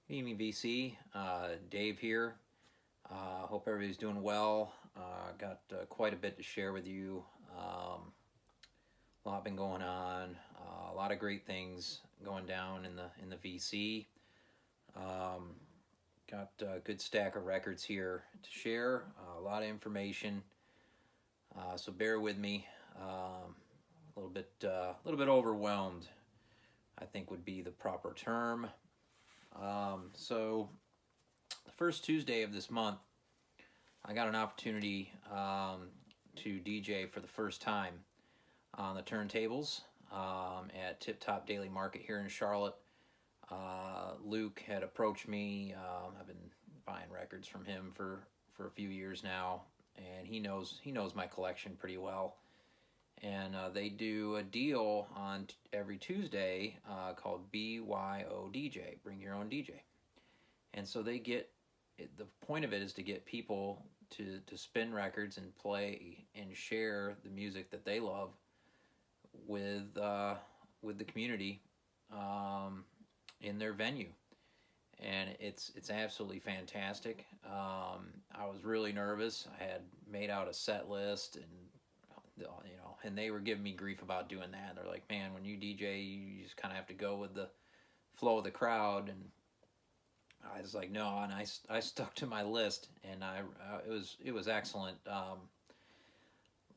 Good evening, VC. Dave here. Hope everybody's doing well. Got quite a bit to share with you. A lot been going on. A lot of great things going down in the VC. Um, got a good stack of records here to share. A lot of information. So bear with me. A little bit overwhelmed, I think would be the proper term. So the first Tuesday of this month, I got an opportunity to DJ for the first time on the turntables at Tip Top Daily Market here in Charlotte. Luke had approached me. I've been buying records from him for a few years now, and he knows my collection pretty well. And they do a deal on every Tuesday called BYO DJ, Bring Your Own DJ. And so they get the point of it is to get people to spin records and play and share the music that they love with the community in their venue, and it's absolutely fantastic. I was really nervous. I had made out a set list, and they were giving me grief about doing that. They're like, "Man, when you DJ, you just kind of have to go with the flow of the crowd." And I was like, no, and I stuck to my list, and it was excellent. A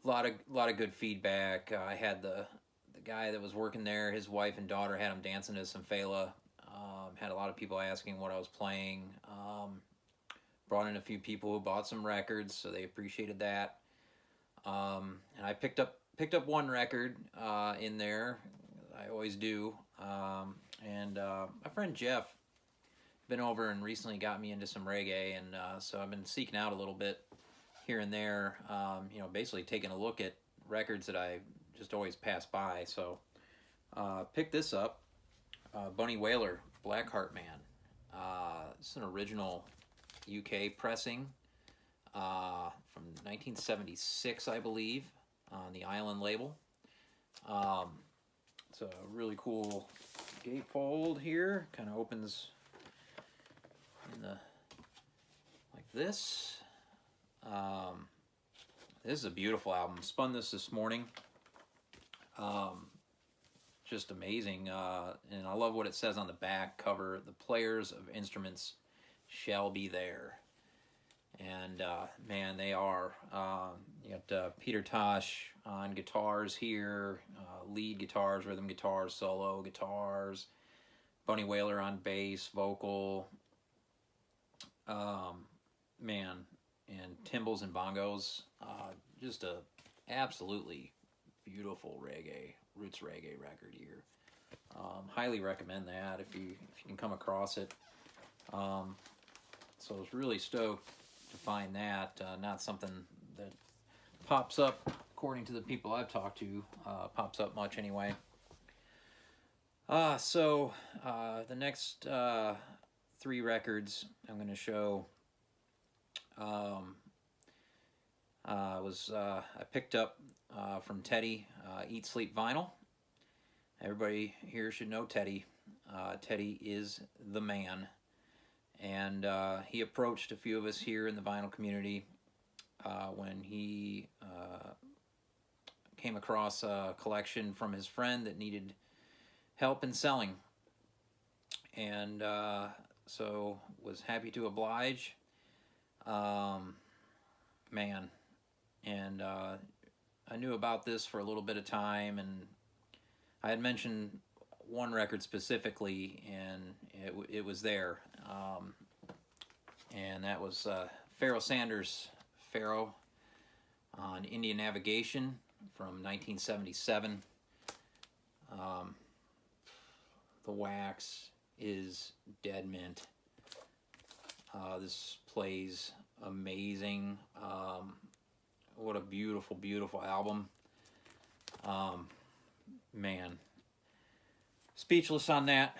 lot of good feedback. I had the guy that was working there. His wife and daughter had him dancing to some Fela. Had a lot of people asking what I was playing. Brought in a few people who bought some records, so they appreciated that. And I picked up one record in there. I always do. And my friend Jeff been over and recently got me into some reggae, and so I've been seeking out a little bit here and there. Basically taking a look at records that I just always pass by. So picked this up, Bunny Wailer, Blackheart Man. It's an original UK pressing from 1976, I believe, on the Island label. It's a really cool gatefold here. Kind of opens in the like this. This is a beautiful album. Spun this morning. Just amazing. And I love what it says on the back cover. The players of instruments shall be there. And man, they are. You got Peter Tosh on guitars here, lead guitars, rhythm guitars, solo guitars. Bunny Wailer on bass, vocal. Man, and timbals and bongos. Just a absolutely beautiful roots reggae record here. Highly recommend that if you can come across it. So I was really stoked to find that. Not something that pops up, according to the people I've talked to, pops up much anyway. So the next three records I'm going to show I picked up from Teddy, Eat Sleep Vinyl. Everybody here should know Teddy. Teddy is the man. And he approached a few of us here in the vinyl community when he came across a collection from his friend that needed help in selling. And so was happy to oblige. Man, and I knew about this for a little bit of time, and I had mentioned one record specifically, and it was there, and that was Pharoah Sanders' Pharaoh on Indian Navigation from 1977. The wax is dead mint. This plays amazing. What a beautiful, beautiful album. Man, speechless on that.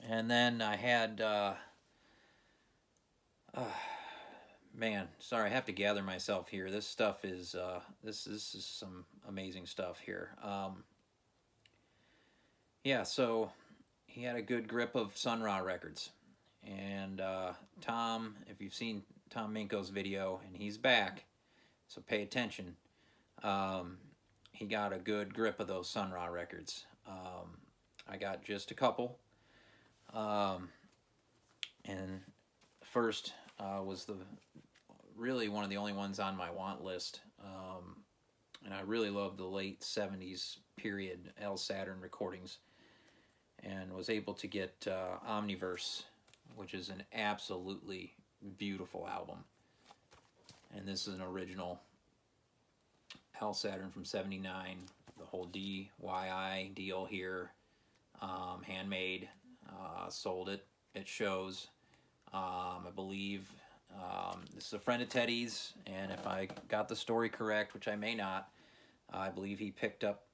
And then I had, man, sorry, I have to gather myself here. This stuff is, this is some amazing stuff here. Yeah, so he had a good grip of Sun Ra records. And Tom, if you've seen Tom Minko's video, and he's back, so pay attention. He got a good grip of those Sun Ra records. I got just a couple. And first was really one of the only ones on my want list. And I really loved the late 70s period El Saturn recordings, and was able to get Omniverse, which is an absolutely beautiful album. And this is an original El Saturn from '79. The whole DIY deal here, handmade, sold it. It shows. I believe this is a friend of Teddy's, and if I got the story correct, which I may not, I believe he picked up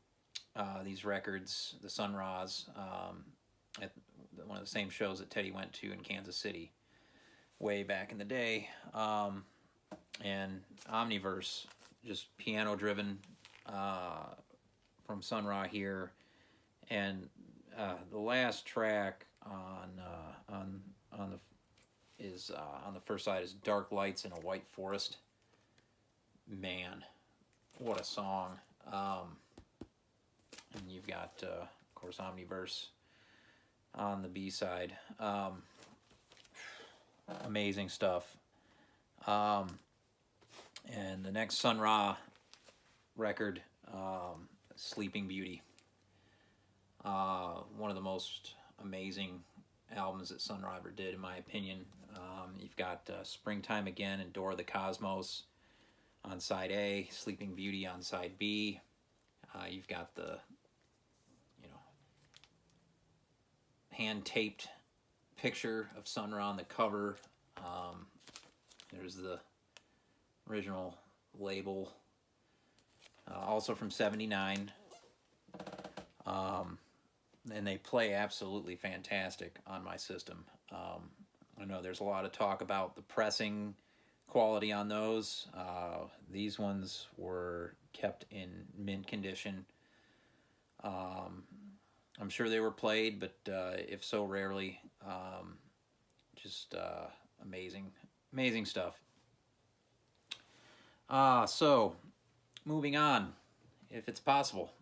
these records, the Sun Ra's, at one of the same shows that Teddy went to in Kansas City way back in the day. And Omniverse, just piano driven from Sun Ra here, and the last track on the first side is Dark Lights in a White Forest. Man, what a song. And you've got, of course, Omniverse on the B side. Amazing stuff. And the next Sun Ra record, Sleeping Beauty. One of the most amazing albums that Sun Ra ever did, in my opinion. You've got Springtime Again and Door of the Cosmos on side A, Sleeping Beauty on side B. You've got the, hand-taped picture of Sun Ra on the cover. There's the original label, also from '79. And they play absolutely fantastic on my system. I know there's a lot of talk about the pressing quality on those. These ones were kept in mint condition. I'm sure they were played, but if so, rarely. Just amazing stuff. So, moving on, if it's possible.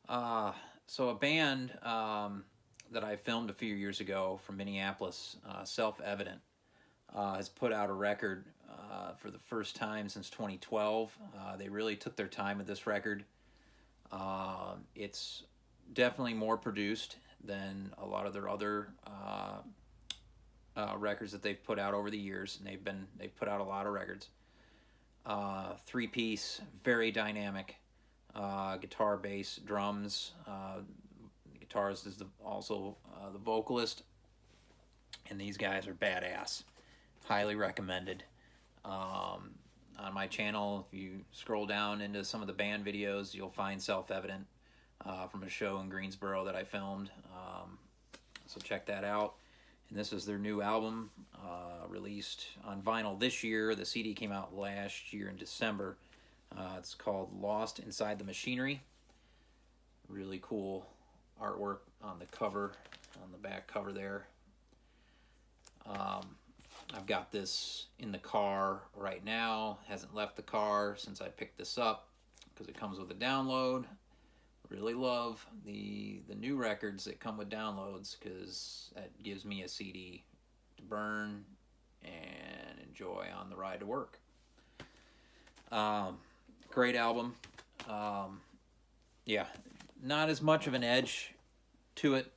So a band that I filmed a few years ago from Minneapolis, Self-Evident, has put out a record for the first time since 2012. They really took their time with this record. It's definitely more produced than a lot of their other records that they've put out over the years, and they've put out a lot of records. Three-piece, very dynamic. Guitar, bass, drums. The guitarist is also the vocalist, and these guys are badass. Highly recommended. On my channel, if you scroll down into some of the band videos, you'll find Self-Evident from a show in Greensboro that I filmed. So check that out. And this is their new album, released on vinyl this year. The CD came out last year in December. It's called Lost Inside the Machinery. Really cool artwork on the cover, on the back cover there. I've got this in the car right now. Hasn't left the car since I picked this up because it comes with a download. Really love the new records that come with downloads because that gives me a CD to burn and enjoy on the ride to work. Great album. Yeah, not as much of an edge to it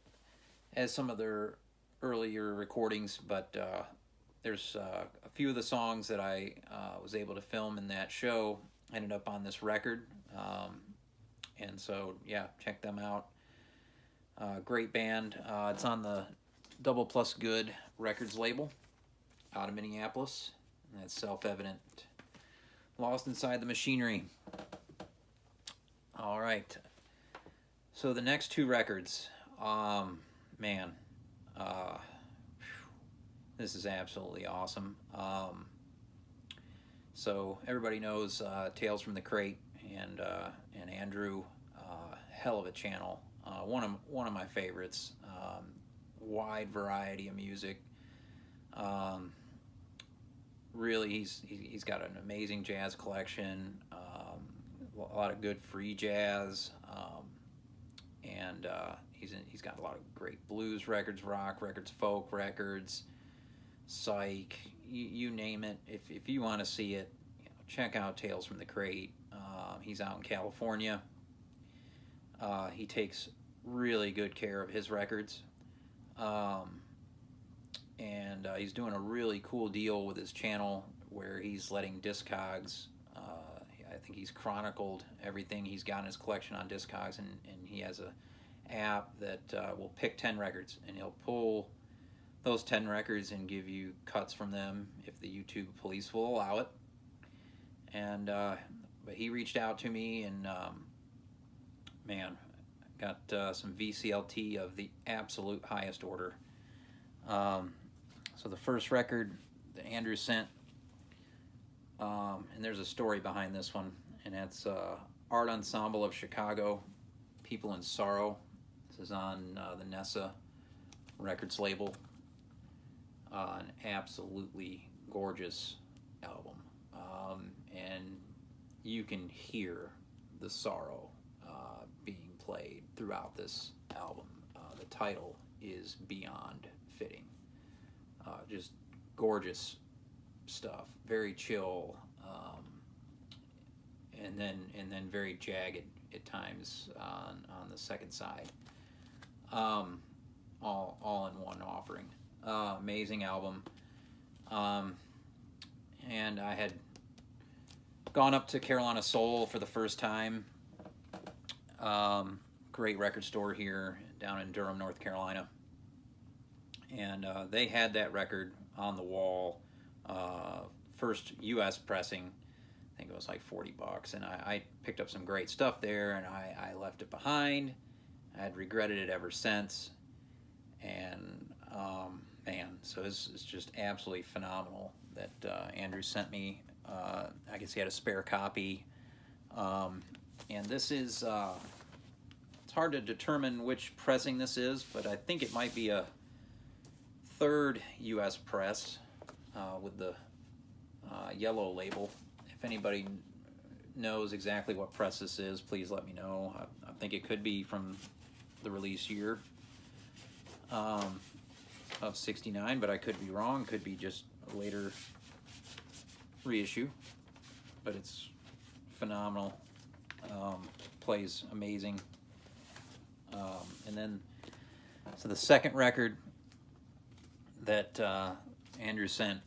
as some of their earlier recordings, but there's a few of the songs that I was able to film in that show ended up on this record. And so, yeah, check them out. Great band. It's on the Double Plus Good Records label out of Minneapolis. And that's Self-Evident. Lost Inside the Machinery. All right. So the next two records, man, this is absolutely awesome. So everybody knows Tales from the Crate and Andrew, hell of a channel. One of my favorites. wide variety of music. Really, he's got an amazing jazz collection, a lot of good free jazz, and he's got a lot of great blues records, rock records, folk records, psych, you name it. If you want to see it, check out Tales from the Crate. He's out in California. He takes really good care of his records. And he's doing a really cool deal with his channel where he's letting Discogs, I think he's chronicled everything he's got in his collection on Discogs, and he has a app that will pick 10 records, and he'll pull those 10 records and give you cuts from them if the YouTube police will allow it. And but he reached out to me, and man, got some VCLT of the absolute highest order. So the first record that Andrew sent, and there's a story behind this one, and that's Art Ensemble of Chicago, People in Sorrow. This is on the Nessa Records label. An absolutely gorgeous album, and you can hear the sorrow being played throughout this album. The title is beyond fitting. Just gorgeous stuff, very chill, and then very jagged at times on the second side. All in one offering. Amazing album. And I had gone up to Carolina Soul for the first time. Great record store here down in Durham, North Carolina. And they had that record on the wall. First U.S. pressing, I think it was like $40, and I picked up some great stuff there, and I left it behind. I had regretted it ever since, and man, so it's just absolutely phenomenal that Andrew sent me. I guess he had a spare copy, and this is it's hard to determine which pressing this is, but I think it might be a third U.S. press with the yellow label. If anybody knows exactly what press this is, please let me know. I think it could be from the release year of '69, but I could be wrong. Could be just a later reissue, but it's phenomenal. Plays amazing. And then, so the second record that Andrew sent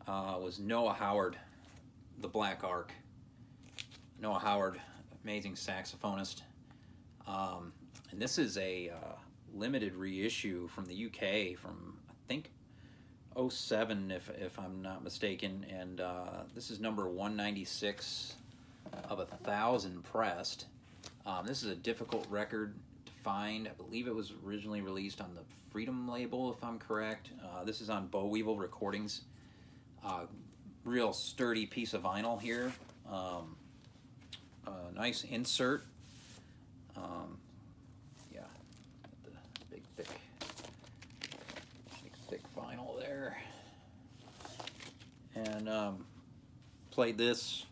was Noah Howard, The Black Ark. Noah Howard, amazing saxophonist. And this is a limited reissue from the UK from, I think, '07, if I'm not mistaken. And this is number 196 of 1,000 pressed. This is a difficult record to find. I believe it was originally released on the Freedom label, if I'm correct. This is on Bow Weevil Recordings. Real sturdy piece of vinyl here. Nice insert. Yeah, the big thick vinyl there. And played this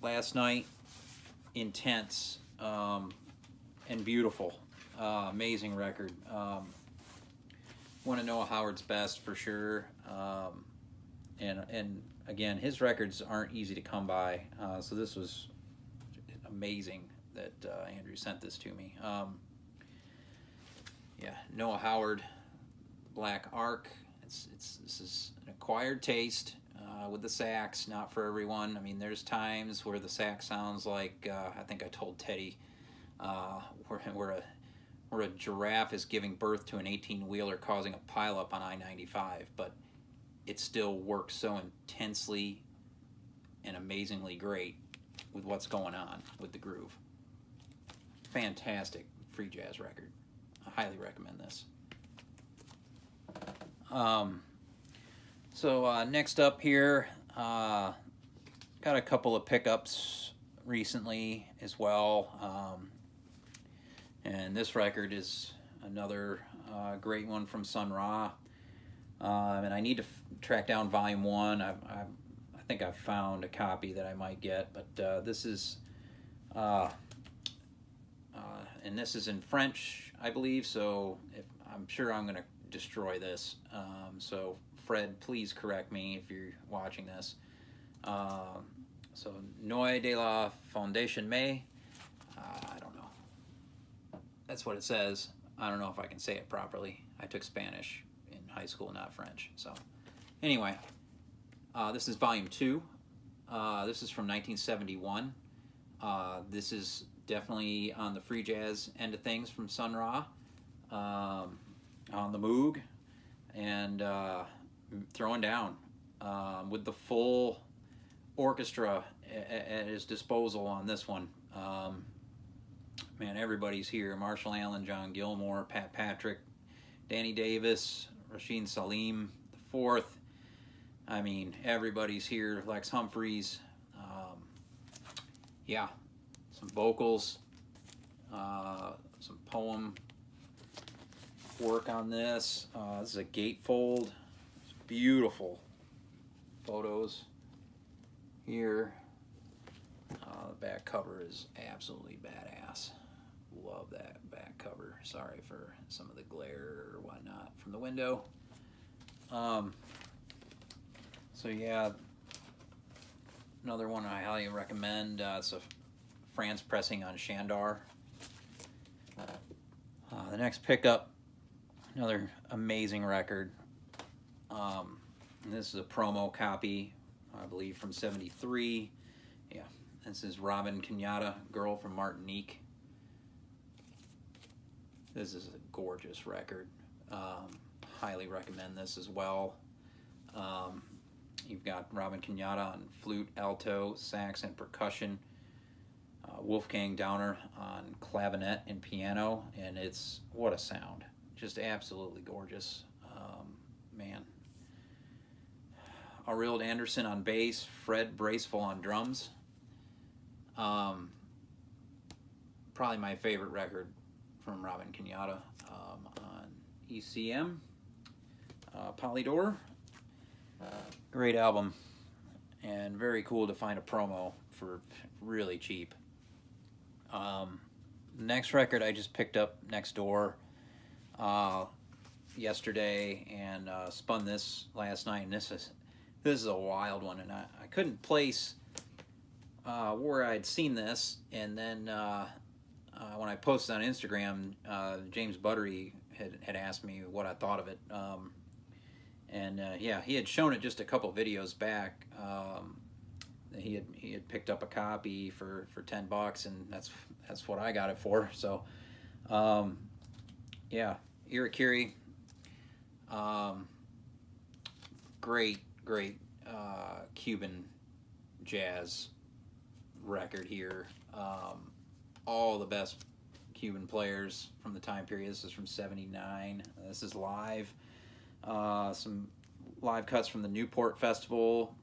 last night. Intense and beautiful. Amazing record. One of Noah Howard's best for sure. And again, his records aren't easy to come by. So this was amazing that Andrew sent this to me. Yeah, Noah Howard, Black Ark. This is an acquired taste with the sax, not for everyone. I mean, there's times where the sax sounds like I think I told Teddy where a giraffe is giving birth to an 18-wheeler causing a pileup on I-95, but it still works so intensely and amazingly great with what's going on with the groove. Fantastic free jazz record. I highly recommend this. So next up here, got a couple of pickups recently as well. And this record is another great one from Sun Ra. And I need to track down Volume 1. I think I've found a copy that I might get, but this is, and this is in French, I believe, so I'm sure I'm going to destroy this. So Fred, please correct me if you're watching this. So Noy de la Fondation May. I don't know. That's what it says. I don't know if I can say it properly. I took Spanish in high school, not French. So anyway, this is Volume 2. This is from 1971. This is definitely on the free jazz end of things from Sun Ra, on the Moog, and throwing down with the full orchestra at his disposal on this one. Man, everybody's here. Marshall Allen, John Gilmore, Pat Patrick, Danny Davis, Rasheen Salim IV. I mean, everybody's here. Lex Humphreys. Yeah, some vocals, some poem work on this. This is a gatefold. It's beautiful photos here. The back cover is absolutely badass. Love that back cover. Sorry for some of the glare or whatnot from the window. So yeah, another one I highly recommend. It's a France pressing on Shandar. The next pickup, another amazing record. And this is a promo copy, I believe, from '73. Yeah, this is Robin Kenyatta, Girl from Martinique. This is a gorgeous record. Highly recommend this as well. You've got Robin Kenyatta on flute, alto, sax, and percussion. Wolfgang Downer on clavinet and piano, and it's, what a sound. Just absolutely gorgeous. Man. Arild Anderson on bass, Fred Braceful on drums. Probably my favorite record from Robin Kenyatta on ECM. Polydor. Great album, and very cool to find a promo for really cheap. Next record I just picked up next door yesterday, and spun this last night, and this is a wild one, and I couldn't place where I'd seen this, and then when I posted on Instagram, James Buttery had asked me what I thought of it. Yeah, he had shown it just a couple videos back. He had picked up a copy for $10, and that's what I got it for. So, yeah, Irakiri, great Cuban jazz record here. All the best Cuban players from the time period. This is from '79. This is live. Some live cuts from the Newport Festival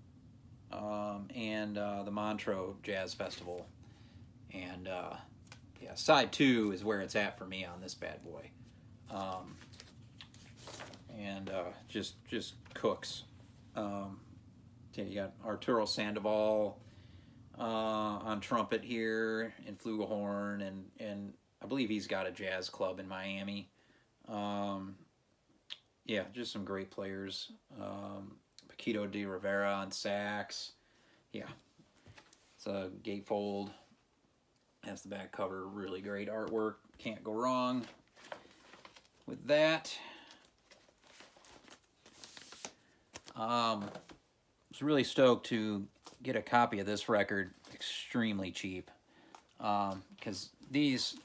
and the Montreux Jazz Festival. And yeah, side 2 is where it's at for me on this bad boy. Just cooks. You got Arturo Sandoval on trumpet here, and flugelhorn, and I believe he's got a jazz club in Miami. Yeah, just some great players. Paquito de Rivera on sax. Yeah, it's a gatefold. Has the back cover. Really great artwork. Can't go wrong with that. Was really stoked to get a copy of this record extremely cheap, because these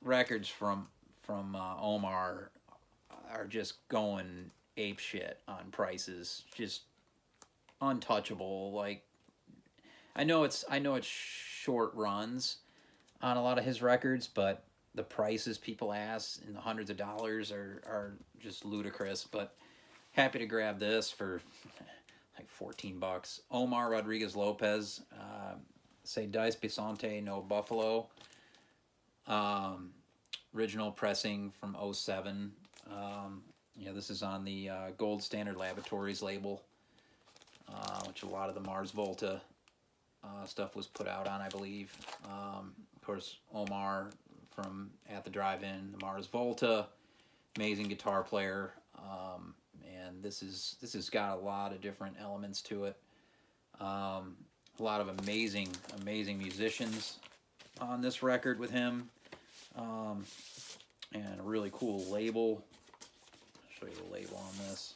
records from Omar are just going ape shit on prices, just untouchable. Like, I know it's short runs on a lot of his records, but the prices people ask in the hundreds of dollars are just ludicrous. But happy to grab this for like $14. Omar Rodriguez Lopez, Se Dice Bisonte No Buffalo. original pressing from '07. Yeah, this is on the Gold Standard Laboratories label, which a lot of the Mars Volta stuff was put out on, I believe. Of course, Omar from At the Drive-In, the Mars Volta, amazing guitar player, and this has got a lot of different elements to it. A lot of amazing musicians on this record with him, and a really cool label. I'll show you the label on this.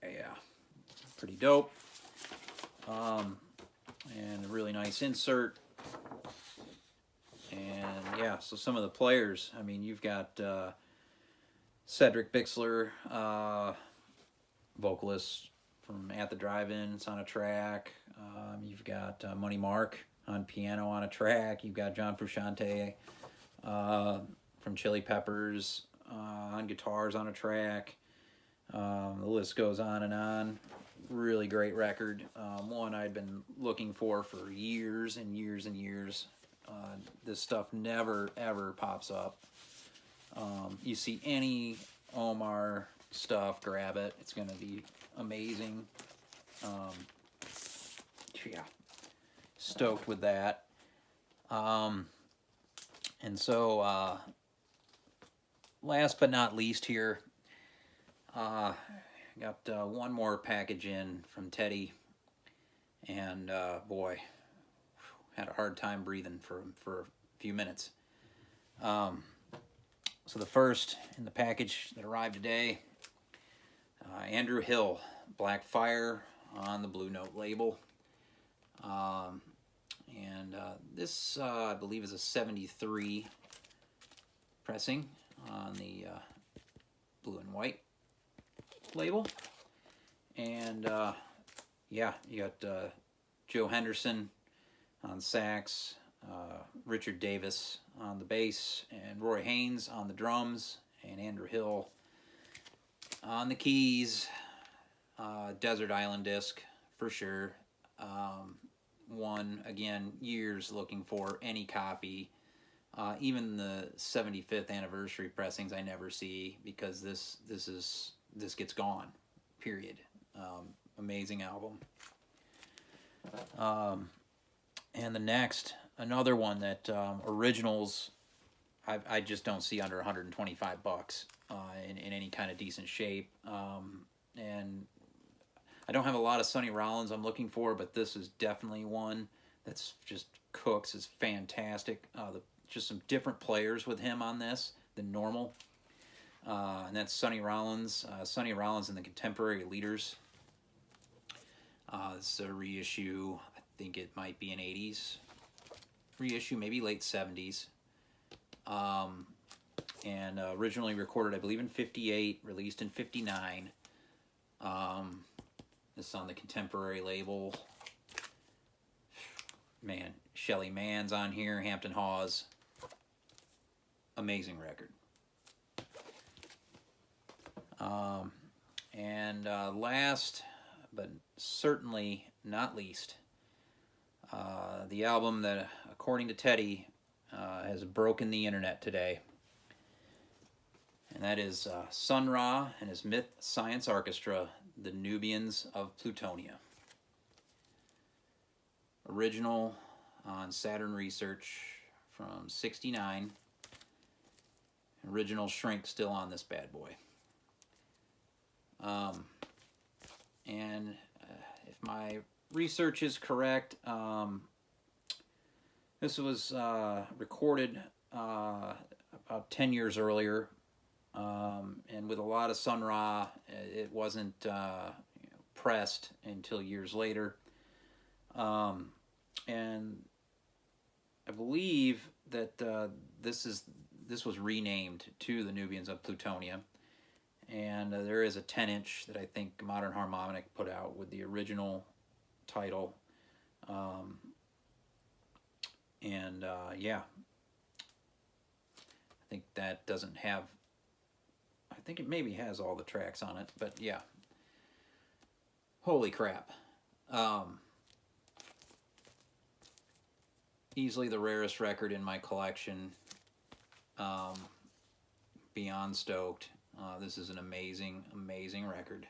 Yeah, pretty dope. And a really nice insert. And yeah, so some of the players, I mean, you've got Cedric Bixler, vocalist from At the Drive-In, it's on a track. You've got Money Mark on piano on a track. You've got John Frusciante from Chili Peppers on guitars on a track. The list goes on and on. Really great record. One I'd been looking for years and years and years. This stuff never ever pops up. You see any Omar stuff, grab it. It's going to be amazing. Yeah, stoked with that. And so, last but not least here, got one more package in from Teddy, and boy, had a hard time breathing for a few minutes. So the first in the package that arrived today, Andrew Hill, Black Fire on the Blue Note label. And this, I believe, is a 73 pressing on the blue and white label. And yeah, you got Joe Henderson on sax, Richard Davis on the bass, and Roy Haynes on the drums, and Andrew Hill on the keys. Desert Island disc for sure. One, again, years looking for any copy. Even the 75th anniversary pressings I never see, because this gets gone, period. Amazing album. And the next, another one that originals I just don't see under 125 bucks in any kind of decent shape. And I don't have a lot of Sonny Rollins I'm looking for, but this is definitely one that's just cooks. Is fantastic. Just some different players with him on this than normal. And that's Sonny Rollins. Sonny Rollins and the Contemporary Leaders. This is a reissue. I think it might be an 80s reissue, maybe late 70s. And originally recorded, I believe, in 58, released in 59. This is on the Contemporary label. Man, Shelly Mann's on here, Hampton Hawes. Amazing record. And last, but certainly not least, the album that, according to Teddy, has broken the internet today. And that is Sun Ra and his Myth Science Orchestra, The Nubians of Plutonia. Original on Saturn Research from '69. Original shrink still on this bad boy. And if my research is correct, this was recorded about 10 years earlier. And with a lot of Sun Ra, it wasn't pressed until years later. And I believe that this was renamed to the Nubians of Plutonia. And there is a 10-inch that I think Modern Harmonic put out with the original title. Yeah, I think that doesn't have... I think it maybe has all the tracks on it, but yeah. Holy crap. easily the rarest record in my collection. Um, beyond stoked. This is an amazing, amazing record.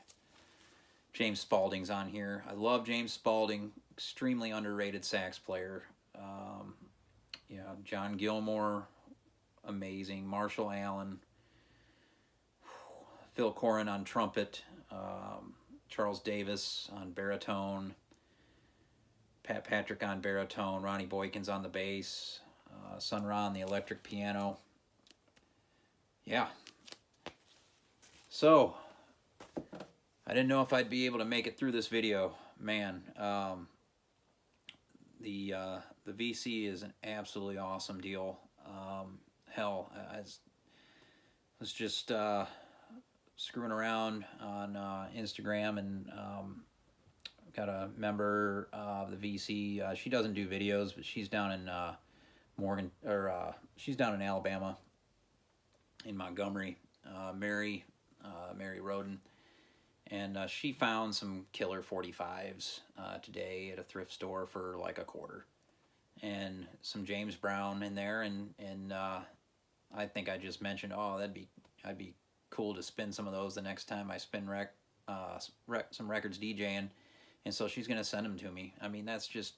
James Spaulding's on here. I love James Spaulding, extremely underrated sax player. Yeah, John Gilmore, amazing. Marshall Allen, Phil Corrin on trumpet, Charles Davis on baritone, Pat Patrick on baritone, Ronnie Boykins on the bass, Sun Ra on the electric piano. Yeah. So, I didn't know if I'd be able to make it through this video. Man, the VC is an absolutely awesome deal. Hell, I was just screwing around on Instagram, and got a member of the VC. She doesn't do videos, but she's down in she's down in Alabama, in Montgomery, Mary Roden. And she found some killer 45s today at a thrift store for like a quarter, and some James Brown in there, and I think I just mentioned, oh, I'd be cool to spin some of those the next time I spin some records DJing, and so she's gonna send them to me. I mean, that's just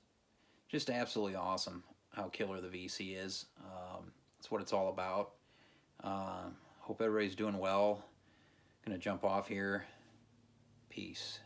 absolutely awesome how killer the VC is. That's what it's all about. Hope everybody's doing well. Gonna jump off here. Peace.